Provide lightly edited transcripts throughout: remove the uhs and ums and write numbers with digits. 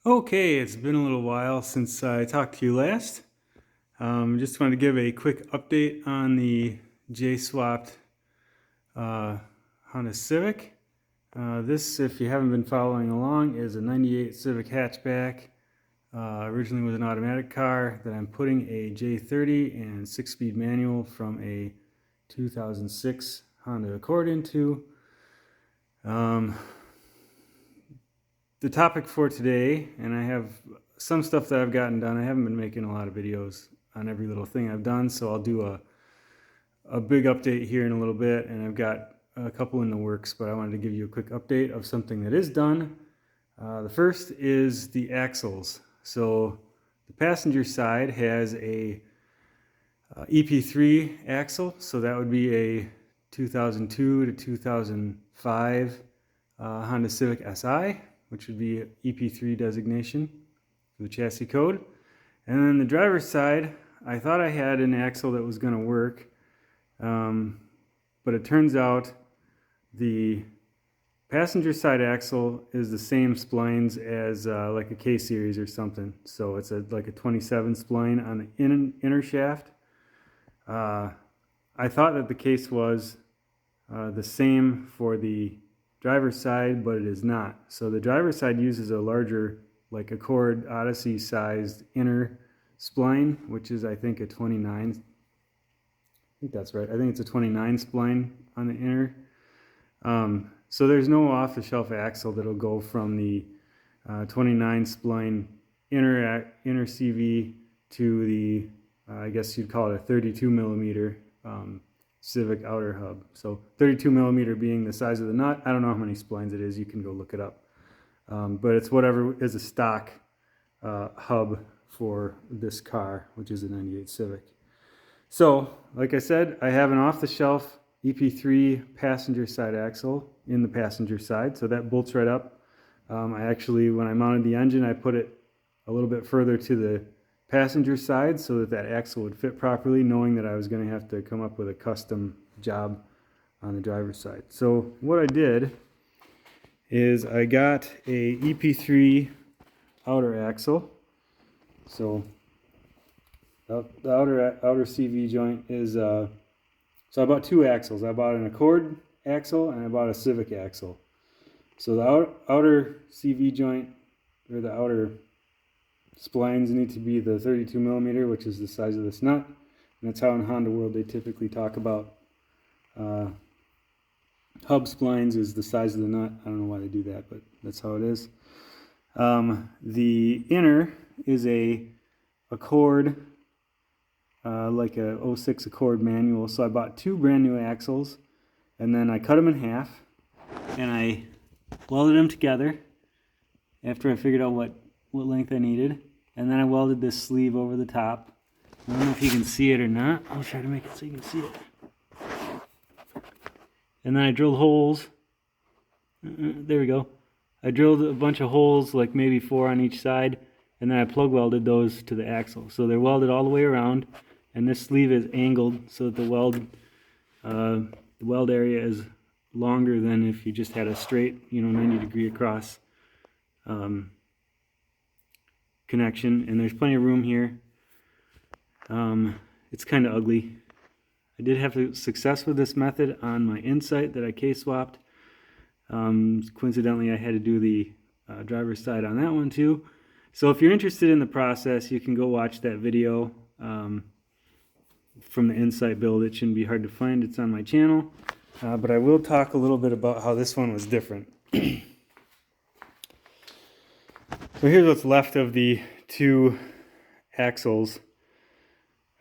Okay, it's been a little while since I talked to you last. Just wanted to give a quick update on the J-swapped uh, Honda Civic. This, if you haven't been following along, is a 98 Civic hatchback. Originally was an automatic car that I'm putting a J30 and 6-speed manual from a 2006 Honda Accord into. The topic for today, and I have some stuff that I've gotten done. I haven't been making a lot of videos on every little thing I've done, so I'll do a big update here in a little bit, and I've got a couple in the works, but I wanted to give you a quick update of something that is done. The first is the axles. So the passenger side has a EP3 axle, so that would be a 2002 to 2005 Honda Civic Si, which would be EP3 designation for the chassis code. And then the driver's side, I thought I had an axle that was going to work, but it turns out the passenger side axle is the same splines as like a K-series or something. So it's like a 27 spline on the inner shaft. I thought that the case was the same for the driver's side, but it is not. So the driver's side uses a larger, like Accord Odyssey sized inner spline, which is I think a 29. I think that's right. I think it's a 29 spline on the inner. So there's no off-the-shelf axle that'll go from the 29 spline inner CV to the I guess you'd call it a 32 millimeter Civic outer hub. So 32 millimeter being the size of the nut. I don't know how many splines it is. You can go look it up. But it's whatever is a stock hub for this car, which is a 98 Civic. So, like I said, I have an off-the-shelf EP3 passenger side axle in the passenger side. So that bolts right up. I actually, when I mounted the engine, I put it a little bit further to the passenger side so that that axle would fit properly, knowing that I was going to have to come up with a custom job on the driver's side. So what I did is I got a EP3 outer axle. So the outer CV joint is so I bought two axles. I bought an Accord axle and I bought a Civic axle. So the outer CV joint, or the outer splines, need to be the 32 millimeter, which is the size of this nut. And that's how in Honda world they typically talk about hub splines is the size of the nut. I don't know why they do that, but that's how it is. The inner is a Accord, like a 06 Accord manual. So I bought two brand new axles, and then I cut them in half, and I welded them together after I figured out what length I needed. And then I welded this sleeve over the top. I don't know if you can see it or not. I'll try to make it so you can see it. And then I drilled holes. There we go. I drilled a bunch of holes, like maybe 4 on each side, and then I plug welded those to the axle. So they're welded all the way around, and this sleeve is angled so that the weld area is longer than if you just had a straight, 90-degree across connection. And there's plenty of room here. It's kind of ugly. I did have success with this method on my Insight that I K-swapped. Coincidentally, I had to do the driver's side on that one too. So if you're interested in the process, you can go watch that video from the Insight build. It shouldn't be hard to find. It's on my channel. But I will talk a little bit about how this one was different. So here's what's left of the two axles.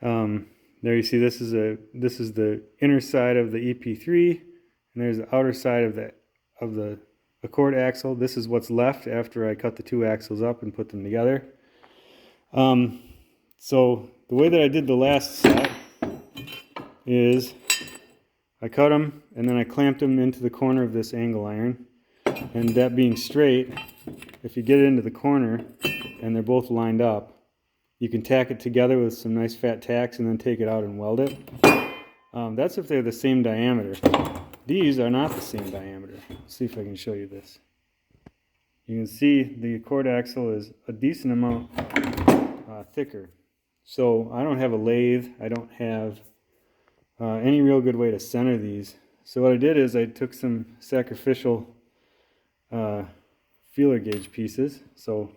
There you see this is the inner side of the EP3, and there's the outer side of the Accord axle. This is what's left after I cut the two axles up and put them together. So the way that I did the last set is I cut them and then I clamped them into the corner of this angle iron, and that being straight, if you get it into the corner and they're both lined up, you can tack it together with some nice fat tacks and then take it out and weld it. That's if they're the same diameter. These are not the same diameter. Let's see if I can show you this. you can see the Accord axle is a decent amount thicker. So I don't have a lathe, I don't have any real good way to center these. So what I did is I took some sacrificial feeler gauge pieces. So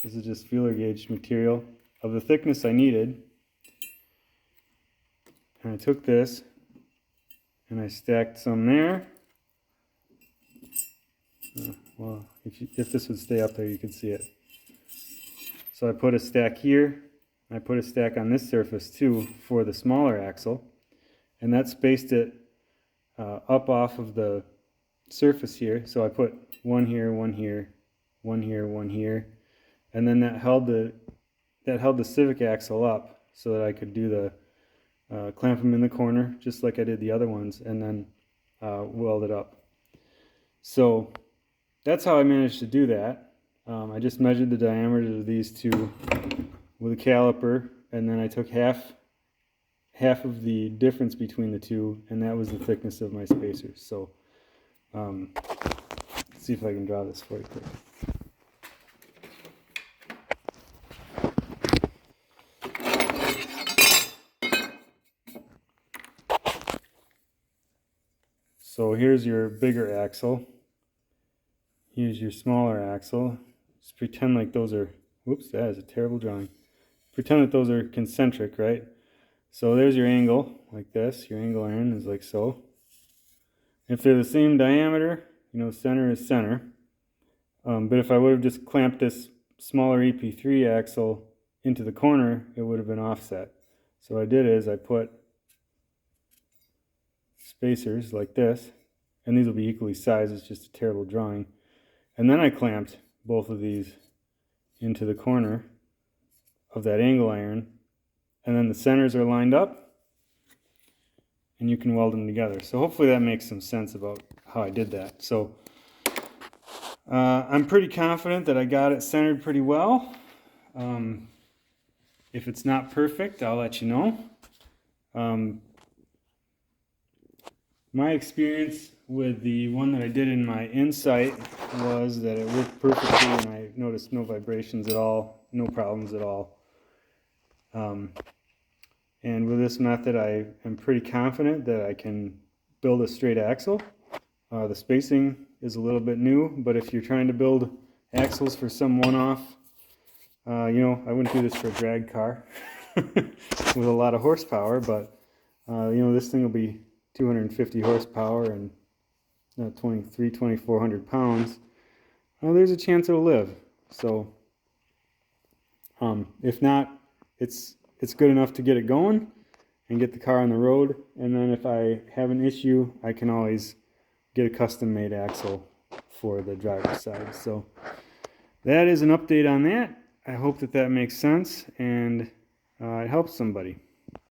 this is just feeler gauge material of the thickness I needed. And I took this and I stacked some there. Well, if this would stay up there, you could see it. So I put a stack here. I put a stack on this surface too for the smaller axle. And that spaced it up off of the surface here. So I put one here, one here, one here, one here. And then that held the Civic axle up so that I could do the clamp them in the corner just like I did the other ones, and then weld it up. So that's how I managed to do that. I just measured the diameter of these two with a caliper, and then I took half of the difference between the two, and that was the thickness of my spacers. So let's see if I can draw this for you quick. So here's your bigger axle. Here's your smaller axle. Just pretend like those are, whoops, that is a terrible drawing. Pretend that those are concentric, right? So there's your angle, like this. Your angle iron is like so. If they're the same diameter, you know, center is center. But if I would have just clamped this smaller EP3 axle into the corner, it would have been offset. So what I did is I put spacers like this, and these will be equally sized. It's just a terrible drawing. And then I clamped both of these into the corner of that angle iron, and then the centers are lined up, and you can weld them together. So hopefully that makes some sense about how I did that. So I'm pretty confident that I got it centered pretty well. If it's not perfect, I'll let you know. My experience with the one that I did in my Insight was that it worked perfectly, and I noticed no vibrations at all, no problems at all. And with this method, I am pretty confident that I can build a straight axle. The spacing is a little bit new, but if you're trying to build axles for some one-off, you know, I wouldn't do this for a drag car with a lot of horsepower, but you know, this thing will be 250 horsepower and 2,400 pounds. There's a chance it'll live. So if not, it's good enough to get it going and get the car on the road. And then if I have an issue, I can always get a custom made axle for the driver's side. So that is an update on that. I hope that makes sense and it helps somebody.